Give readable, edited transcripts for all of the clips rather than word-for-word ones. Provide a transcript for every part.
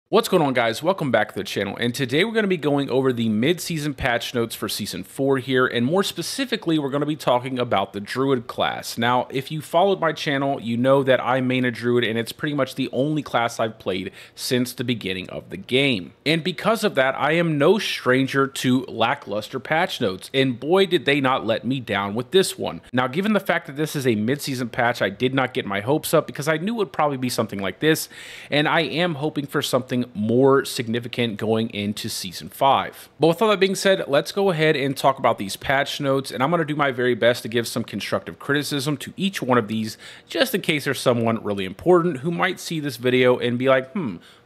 What's going on, guys? Welcome back to the channel, and today we're going to be going over the mid-season patch notes for Season 4 here, and more specifically, we're going to be talking about the Druid class. Now, if you followed my channel, you know that I main a Druid, and it's pretty much the only class I've played since the beginning of the game. And because of that, I am no stranger to lackluster patch notes, and boy did they not let me down with this one. Now, given the fact that this is a mid-season patch, I did not get my hopes up because I knew it would probably be something like this, and I am hoping for something more significant going into Season 5. But with all that being said, let's go ahead and talk about these patch notes, and I'm going to do my very best to give some constructive criticism to each one of these, just in case there's someone really important who might see this video and be like,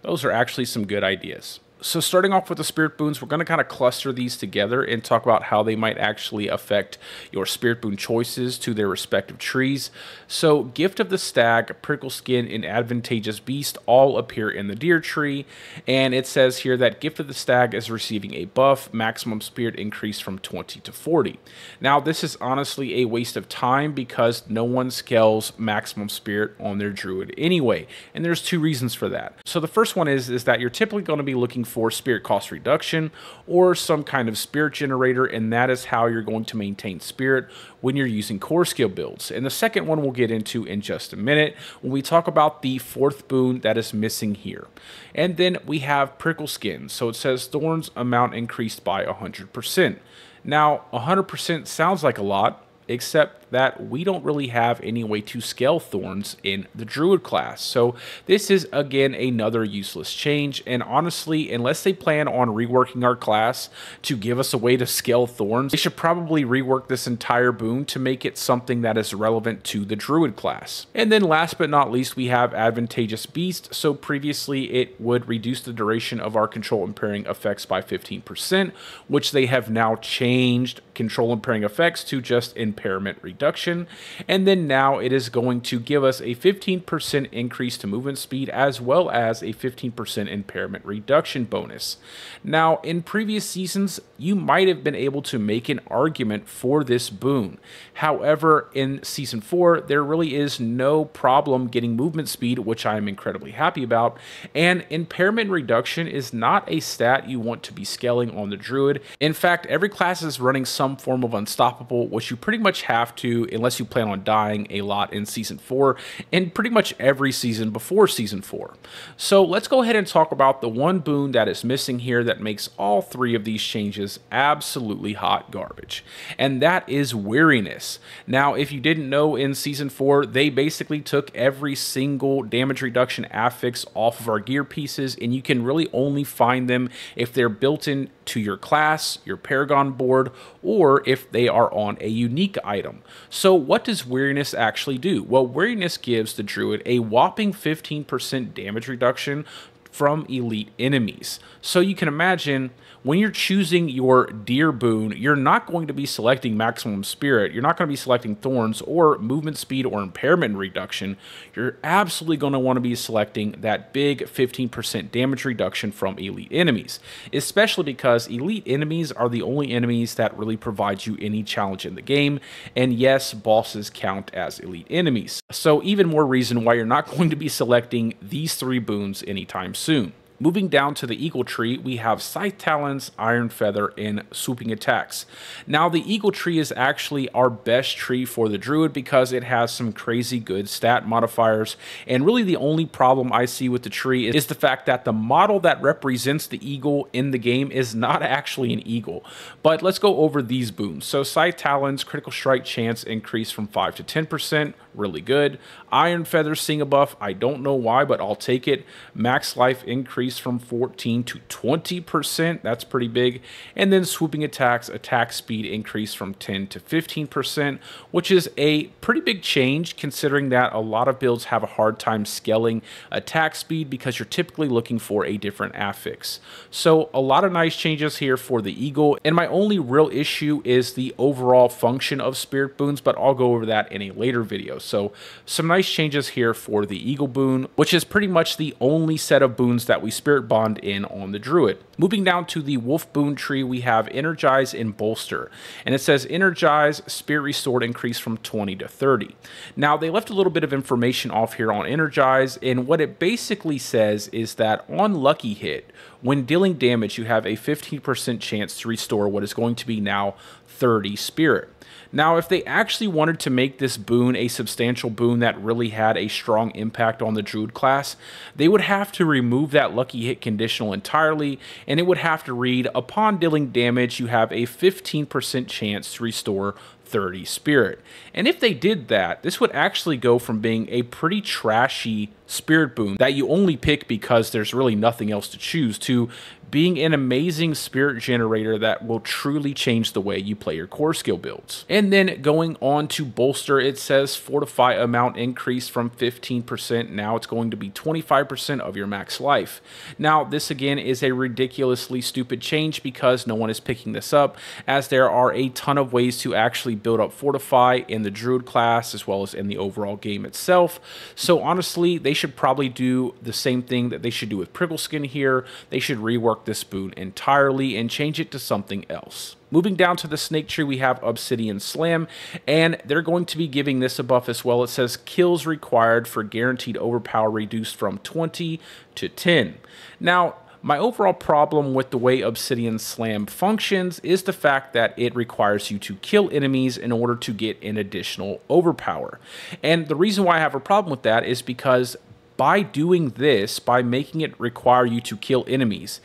those are actually some good ideas. So starting off with the Spirit Boons, we're going to kind of cluster these together and talk about how they might actually affect your Spirit Boon choices to their respective trees. So Gift of the Stag, Prickle Skin, and Advantageous Beast all appear in the Deer tree, and it says here that Gift of the Stag is receiving a buff, maximum spirit increase from 20 to 40. Now this is honestly a waste of time because no one scales maximum spirit on their Druid anyway, and there's two reasons for that. So the first one is that you're typically going to be looking for spirit cost reduction or some kind of spirit generator, and that is how you're going to maintain spirit when you're using core skill builds. And the second one we'll get into in just a minute when we talk about the fourth boon that is missing here. And then we have Prickle Skin. So it says Thorns amount increased by 100%. Now 100% sounds like a lot, except that we don't really have any way to scale thorns in the Druid class. So this is, again, another useless change, and honestly, unless they plan on reworking our class to give us a way to scale thorns, they should probably rework this entire boon to make it something that is relevant to the Druid class. And then last but not least, we have Advantageous Beast. So previously it would reduce the duration of our control impairing effects by 15%, which they have now changed control impairing effects to just impairment reduction, and then now it is going to give us a 15% increase to movement speed as well as a 15% impairment reduction bonus. Now in previous seasons you might have been able to make an argument for this boon. However, in Season 4 there really is no problem getting movement speed, which I am incredibly happy about, and impairment reduction is not a stat you want to be scaling on the Druid. In fact, every class is running some form of unstoppable, which you pretty much have to unless you plan on dying a lot in Season 4 and pretty much every season before Season 4. So let's go ahead and talk about the one boon that is missing here that makes all three of these changes absolutely hot garbage, and that is Weariness. Now if you didn't know, in Season 4 they basically took every single damage reduction affix off of our gear pieces, and you can really only find them if they're built in to your class, your Paragon board, or if they are on a unique item. So what does Weariness actually do? Well, Weariness gives the Druid a whopping 15% damage reduction from elite enemies. So you can imagine when you're choosing your Deer boon, you're not going to be selecting maximum spirit, you're not going to be selecting thorns or movement speed or impairment reduction. You're absolutely going to want to be selecting that big 15% damage reduction from elite enemies, especially because elite enemies are the only enemies that really provide you any challenge in the game, and yes, bosses count as elite enemies. So even more reason why you're not going to be selecting these three boons anytime soon. Moving down to the Eagle tree, we have Scythe Talons, Iron Feather, and Swooping Attacks. Now, the Eagle tree is actually our best tree for the Druid because it has some crazy good stat modifiers, and really the only problem I see with the tree is the fact that the model that represents the eagle in the game is not actually an eagle. But let's go over these boons. So Scythe Talons, critical strike chance increase from 5 to 10%, really good. Iron Feather Sing a buff, I don't know why, but I'll take it. Max life increase from 14 to 20%, that's pretty big. And then Swooping Attacks, attack speed increase from 10 to 15%, which is a pretty big change considering that a lot of builds have a hard time scaling attack speed because you're typically looking for a different affix. So a lot of nice changes here for the Eagle, and my only real issue is the overall function of Spirit Boons, but I'll go over that in a later video. So some nice changes here for the Eagle boon, which is pretty much the only set of boons that we Spirit Bond in on the Druid. Moving down to the Wolf Boon tree, we have Energize and Bolster. And it says Energize, Spirit Restored increase from 20 to 30. Now, they left a little bit of information off here on Energize, and what it basically says is that on Lucky Hit, when dealing damage, you have a 15% chance to restore what is going to be now 30 Spirit. Now, if they actually wanted to make this boon a substantial boon that really had a strong impact on the Druid class, they would have to remove that Lucky Hit conditional entirely, and it would have to read, upon dealing damage, you have a 15% chance to restore 30 Spirit. And if they did that, this would actually go from being a pretty trashy Spirit boon that you only pick because there's really nothing else to choose to being an amazing Spirit generator that will truly change the way you play your core skill builds. And then going on to Bolster, it says Fortify amount increase from 15%. Now it's going to be 25% of your max life. Now, this again is a ridiculously stupid change because no one is picking this up, as there are a ton of ways to actually build up Fortify in the Druid class as well as in the overall game itself. So honestly, they should probably do the same thing that they should do with Prickle Skin here. They should rework this boon entirely and change it to something else. Moving down to the Snake Tree, we have Obsidian Slam, and they're going to be giving this a buff as well. It says kills required for guaranteed overpower reduced from 20 to 10. Now, my overall problem with the way Obsidian Slam functions is the fact that it requires you to kill enemies in order to get an additional overpower. And the reason why I have a problem with that is because by doing this, by making it require you to kill enemies,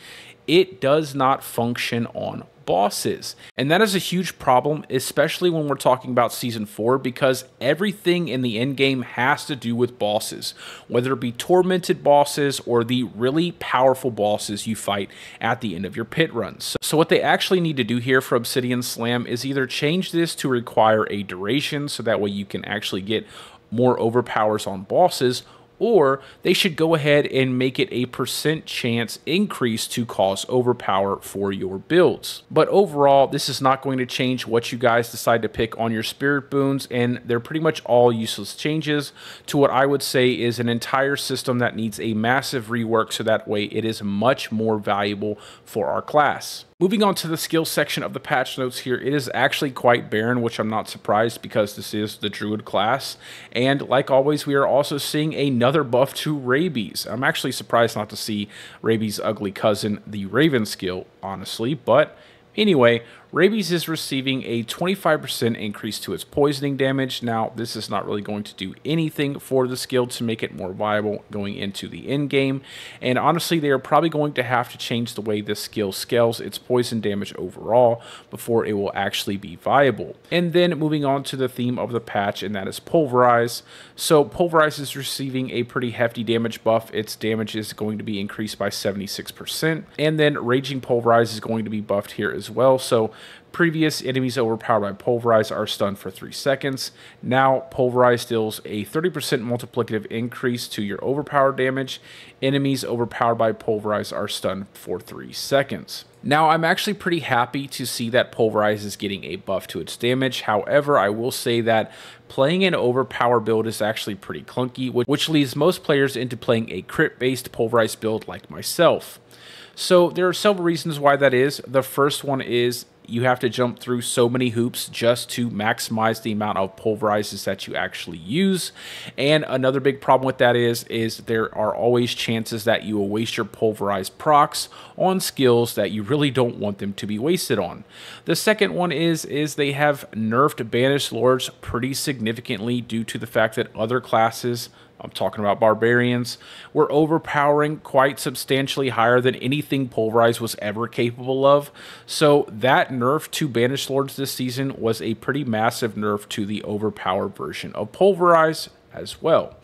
it does not function on bosses. And that is a huge problem, especially when we're talking about Season 4, because everything in the end game has to do with bosses, whether it be tormented bosses or the really powerful bosses you fight at the end of your pit runs. So what they actually need to do here for Obsidian Slam is either change this to require a duration, so that way you can actually get more overpowers on bosses, or they should go ahead and make it a % chance increase to cause overpower for your builds. But overall, this is not going to change what you guys decide to pick on your Spirit boons, and they're pretty much all useless changes to what I would say is an entire system that needs a massive rework, so that way it is much more valuable for our class. Moving on to the skill section of the patch notes here, it is actually quite barren, which I'm not surprised because this is the Druid class. And like always, we are also seeing another buff to Rabies. I'm actually surprised not to see Rabies' ugly cousin, the Raven skill, honestly, but anyway, Rabies is receiving a 25% increase to its poisoning damage. Now, this is not really going to do anything for the skill to make it more viable going into the end game. And honestly, they are probably going to have to change the way this skill scales its poison damage overall before it will actually be viable. And then moving on to the theme of the patch, and that is Pulverize. So Pulverize is receiving a pretty hefty damage buff. Its damage is going to be increased by 76%. And then Raging Pulverize is going to be buffed here as well. So previous enemies overpowered by Pulverize are stunned for 3 seconds. Now, Pulverize deals a 30% multiplicative increase to your overpowered damage. Enemies overpowered by Pulverize are stunned for 3 seconds. Now, I'm actually pretty happy to see that Pulverize is getting a buff to its damage. However, I will say that playing an overpower build is actually pretty clunky, which leads most players into playing a crit-based Pulverize build like myself. So there are several reasons why that is. The first one is you have to jump through so many hoops just to maximize the amount of pulverizes that you actually use. And another big problem with that is there are always chances that you will waste your pulverized procs on skills that you really don't want them to be wasted on. The second one is they have nerfed Banished Lords pretty significantly due to the fact that other classes, I'm talking about barbarians, were overpowering quite substantially higher than anything Pulverize was ever capable of. So that nerf to Banished Lords this season was a pretty massive nerf to the overpowered version of Pulverize as well.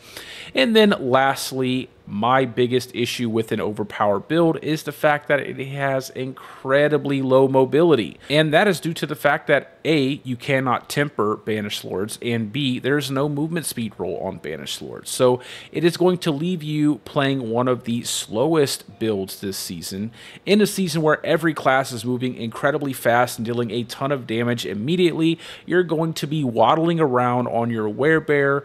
And then lastly, my biggest issue with an overpowered build is the fact that it has incredibly low mobility. And that is due to the fact that A, you cannot temper Banished Lords, and B, there's no movement speed roll on Banished Lords. So it is going to leave you playing one of the slowest builds this season, in a season where every class is moving incredibly fast and dealing a ton of damage immediately. You're going to be waddling around on your werebear,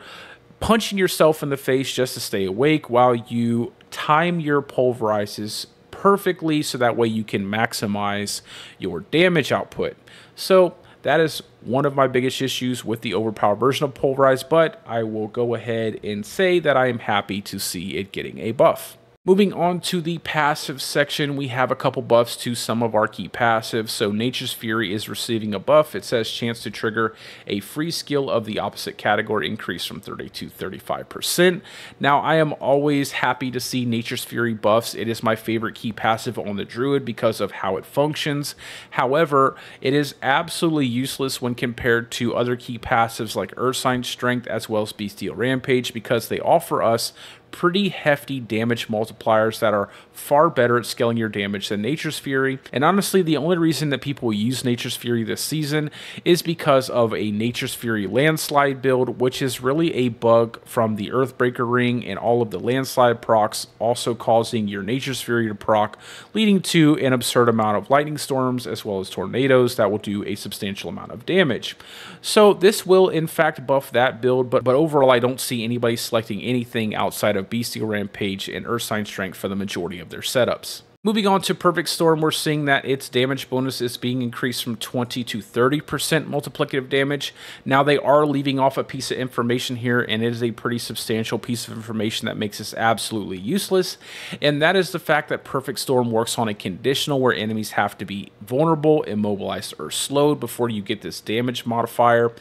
punching yourself in the face just to stay awake while you time your pulverizes perfectly so that way you can maximize your damage output. So that is one of my biggest issues with the overpowered version of Pulverize, but I will go ahead and say that I am happy to see it getting a buff. Moving on to the passive section, we have a couple buffs to some of our key passives. So Nature's Fury is receiving a buff. It says chance to trigger a free skill of the opposite category increase from 30 to 35%. Now, I am always happy to see Nature's Fury buffs. It is my favorite key passive on the Druid because of how it functions. However, it is absolutely useless when compared to other key passives like Ursine Strength as well as Bestial Rampage because they offer us pretty hefty damage multipliers that are far better at scaling your damage than Nature's Fury. And honestly, the only reason that people use Nature's Fury this season is because of a Nature's Fury landslide build, which is really a bug from the Earthbreaker ring and all of the landslide procs, also causing your Nature's Fury to proc, leading to an absurd amount of lightning storms as well as tornadoes that will do a substantial amount of damage. So this will in fact buff that build, but overall I don't see anybody selecting anything outside of Bestial Rampage and Ursine Strength for the majority of their setups. Moving on to Perfect Storm, we're seeing that its damage bonus is being increased from 20 to 30% multiplicative damage. Now they are leaving off a piece of information here, and it is a pretty substantial piece of information that makes this absolutely useless, and that is the fact that Perfect Storm works on a conditional where enemies have to be vulnerable, immobilized, or slowed before you get this damage modifier,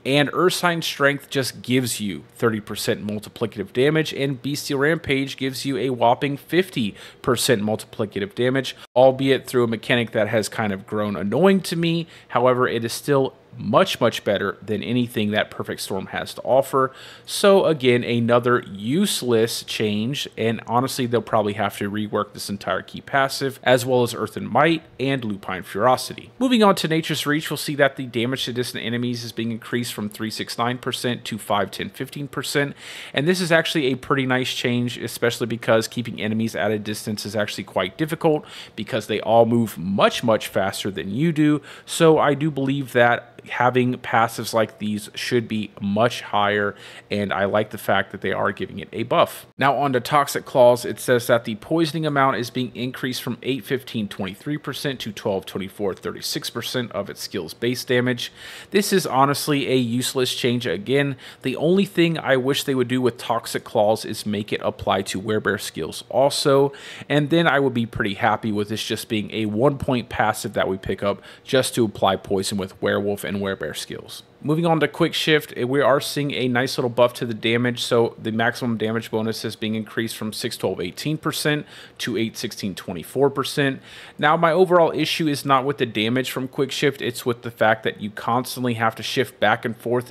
and Ursine Strength just gives you 30% multiplicative damage, and Bestial Rampage gives you a whopping 50% multiplicative damage, albeit through a mechanic that has kind of grown annoying to me. However, it is still much better than anything that Perfect Storm has to offer. So again, another useless change, and honestly they'll probably have to rework this entire key passive as well as Earth and Might and Lupine Ferocity. Moving on to Nature's Reach, we'll see that the damage to distant enemies is being increased from 369% to 5-10-15%, and this is actually a pretty nice change, especially because keeping enemies at a distance is actually quite difficult because they all move much faster than you do. So I do believe that having passives like these should be much higher, and I like the fact that they are giving it a buff. Now on to Toxic Claws, it says that the poisoning amount is being increased from 8-15-23% to 12-24-36% of its skill's base damage. This is honestly a useless change again. The only thing I wish they would do with Toxic Claws is make it apply to werebear skills also, and then I would be pretty happy with this just being a 1-point passive that we pick up just to apply poison with werewolf and werebear skills. Moving on to Quick Shift, we are seeing a nice little buff to the damage. So the maximum damage bonus is being increased from 6-12-18% to 8-16-24%. Now my overall issue is not with the damage from Quick Shift, it's with the fact that you constantly have to shift back and forth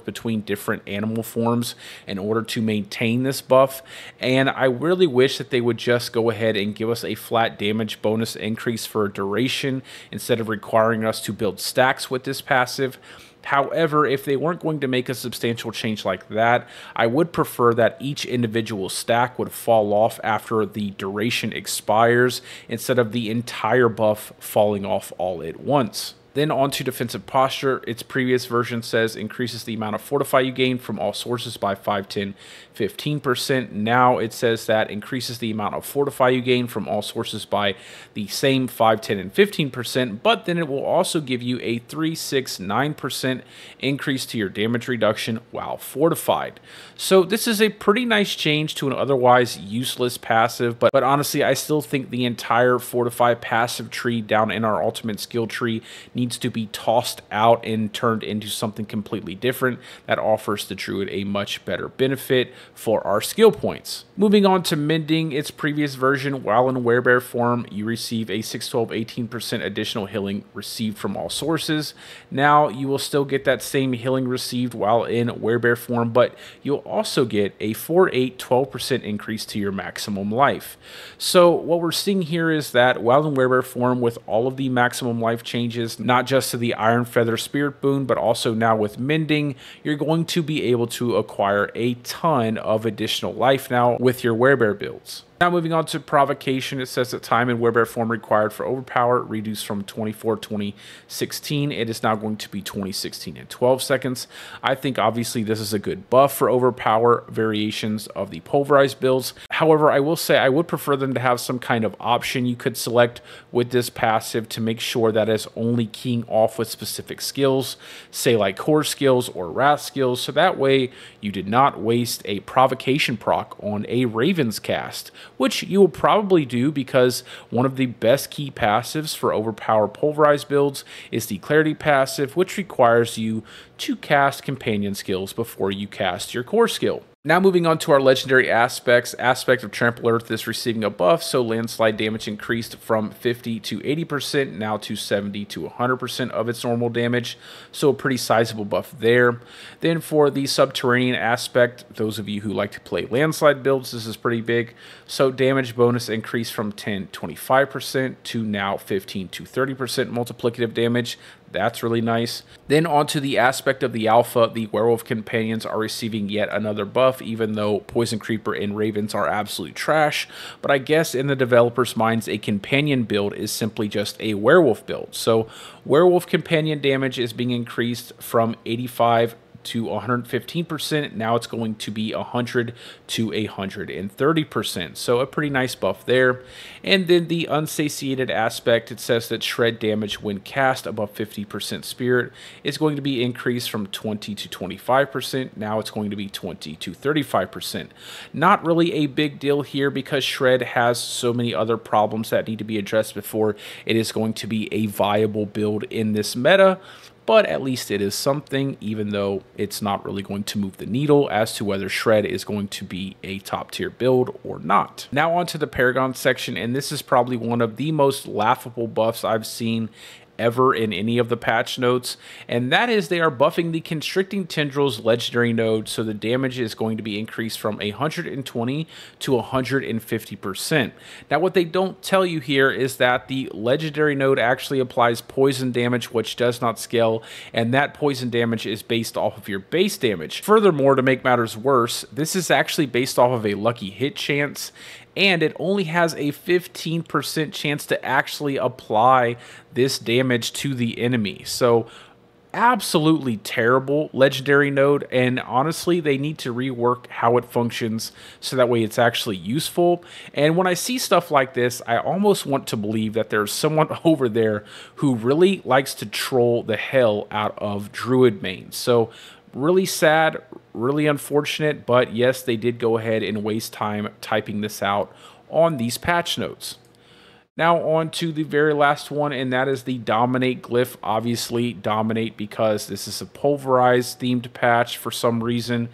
between different animal forms in order to maintain this buff. And I really wish that they would just go ahead and give us a flat damage bonus increase for a duration instead of requiring us to build stacks with this passive. However, if they weren't going to make a substantial change like that, I would prefer that each individual stack would fall off after the duration expires instead of the entire buff falling off all at once. Then on to Defensive Posture. Its previous version says increases the amount of Fortify you gain from all sources by 5-10-15%. Now it says that increases the amount of Fortify you gain from all sources by the same 5-10 and 15%, but then it will also give you a 3-6-9% increase to your damage reduction while fortified. So this is a pretty nice change to an otherwise useless passive, but honestly I still think the entire Fortify passive tree down in our ultimate skill tree needs to be tossed out and turned into something completely different that offers the Druid a much better benefit for our skill points. Moving on to Mending, its previous version, while in werebear form, you receive a 6-12-18% additional healing received from all sources. Now you will still get that same healing received while in werebear form, but you'll also get a 4-8-12% increase to your maximum life. So what we're seeing here is that while in werebear form, with all of the maximum life changes, not just to the Iron Feather Spirit boon, but also now with Mending, you're going to be able to acquire a ton of additional life now with your werebear builds. Now moving on to provocation, it says that time and werebear form required for overpower reduced from 2016. It is now going to be 2016 and 12 seconds. I think obviously this is a good buff for overpower variations of the pulverized builds. However, I will say I would prefer them to have some kind of option you could select with this passive to make sure that it's only keying off with specific skills, say like core skills or wrath skills, so that way you did not waste a provocation proc on a Raven's cast, which you will probably do because one of the best key passives for overpower pulverized builds is the clarity passive, which requires you to cast companion skills before you cast your core skill. Now moving on to our legendary aspects. Aspect of Trample Earth is receiving a buff, so landslide damage increased from 50 to 80%, now to 70 to 100% of its normal damage, so a pretty sizable buff there. Then for the subterranean aspect, those of you who like to play landslide builds, this is pretty big. So damage bonus increased from 10 to 25% to now 15 to 30% multiplicative damage. That's really nice. Then onto the aspect of the alpha, the werewolf companions are receiving yet another buff, even though poison creeper and ravens are absolute trash. But I guess in the developers' minds, a companion build is simply just a werewolf build. So werewolf companion damage is being increased from 85 to 115%. Now it's going to be 100 to 130%. So a pretty nice buff there. And then the unsatiated aspect, it says that shred damage when cast above 50% spirit is going to be increased from 20 to 25%. Now it's going to be 20 to 35%. Not really a big deal here because shred has so many other problems that need to be addressed before it is going to be a viable build in this meta. But at least it is something, even though it's not really going to move the needle as to whether Shred is going to be a top tier build or not. Now on to the Paragon section, and this is probably one of the most laughable buffs I've seen ever in any of the patch notes, and that is they are buffing the Constricting Tendrils legendary node, so the damage is going to be increased from 120 to 150%. Now what they don't tell you here is that the legendary node actually applies poison damage, which does not scale, and that poison damage is based off of your base damage. Furthermore, to make matters worse, this is actually based off of a lucky hit chance, and it only has a 15% chance to actually apply this damage to the enemy. So absolutely terrible legendary node, and honestly they need to rework how it functions so that way it's actually useful. And when I see stuff like this, I almost want to believe that there's someone over there who really likes to troll the hell out of Druid mains. So really sad, really unfortunate, but yes, they did go ahead and waste time typing this out on these patch notes. Now on to the very last one, and that is the Dominate glyph. Obviously Dominate because this is a pulverized themed patch for some reason,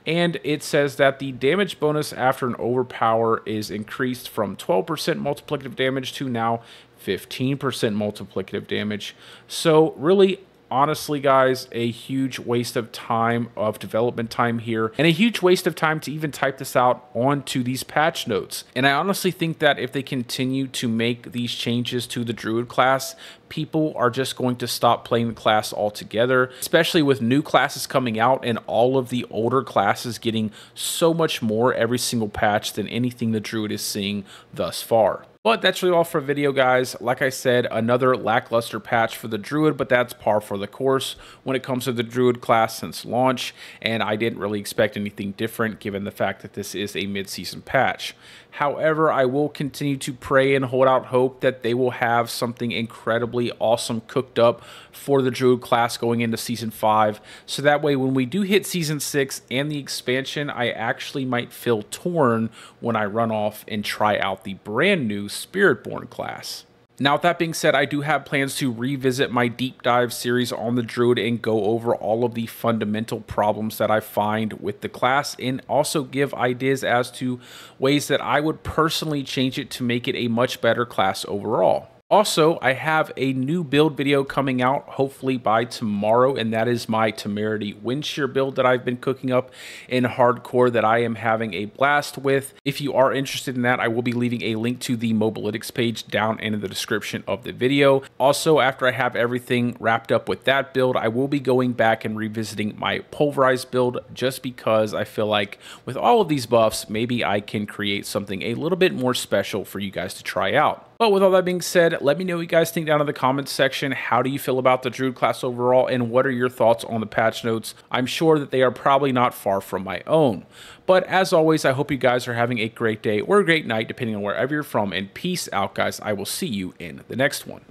and it says that the damage bonus after an overpower is increased from 12% multiplicative damage to now 15% multiplicative damage. So really, honestly, guys, a huge waste of time, of development time here, and a huge waste of time to even type this out onto these patch notes. And I honestly think that if they continue to make these changes to the Druid class, people are just going to stop playing the class altogether, especially with new classes coming out and all of the older classes getting so much more every single patch than anything the Druid is seeing thus far. But that's really all for the video, guys. Like I said, another lackluster patch for the Druid, but that's par for the course when it comes to the Druid class since launch, and I didn't really expect anything different given the fact that this is a mid-season patch. However, I will continue to pray and hold out hope that they will have something incredibly awesome cooked up for the Druid class going into Season 5, so that way when we do hit Season 6 and the expansion, I actually might feel torn when I run off and try out the brand new Spiritborn class. Now, with that being said, I do have plans to revisit my deep dive series on the Druid and go over all of the fundamental problems that I find with the class, and also give ideas as to ways that I would personally change it to make it a much better class overall. Also, I have a new build video coming out hopefully by tomorrow, and that is my Temerity Wind Shear build that I've been cooking up in hardcore that I am having a blast with. If you are interested in that, I will be leaving a link to the Mobalytics page down in the description of the video. Also, after I have everything wrapped up with that build, I will be going back and revisiting my Pulverized build just because I feel like with all of these buffs, maybe I can create something a little bit more special for you guys to try out. But with all that being said, let me know what you guys think down in the comments section. How do you feel about the Druid class overall, and what are your thoughts on the patch notes? I'm sure that they are probably not far from my own. But as always, I hope you guys are having a great day or a great night, depending on wherever you're from, and peace out, guys. I will see you in the next one.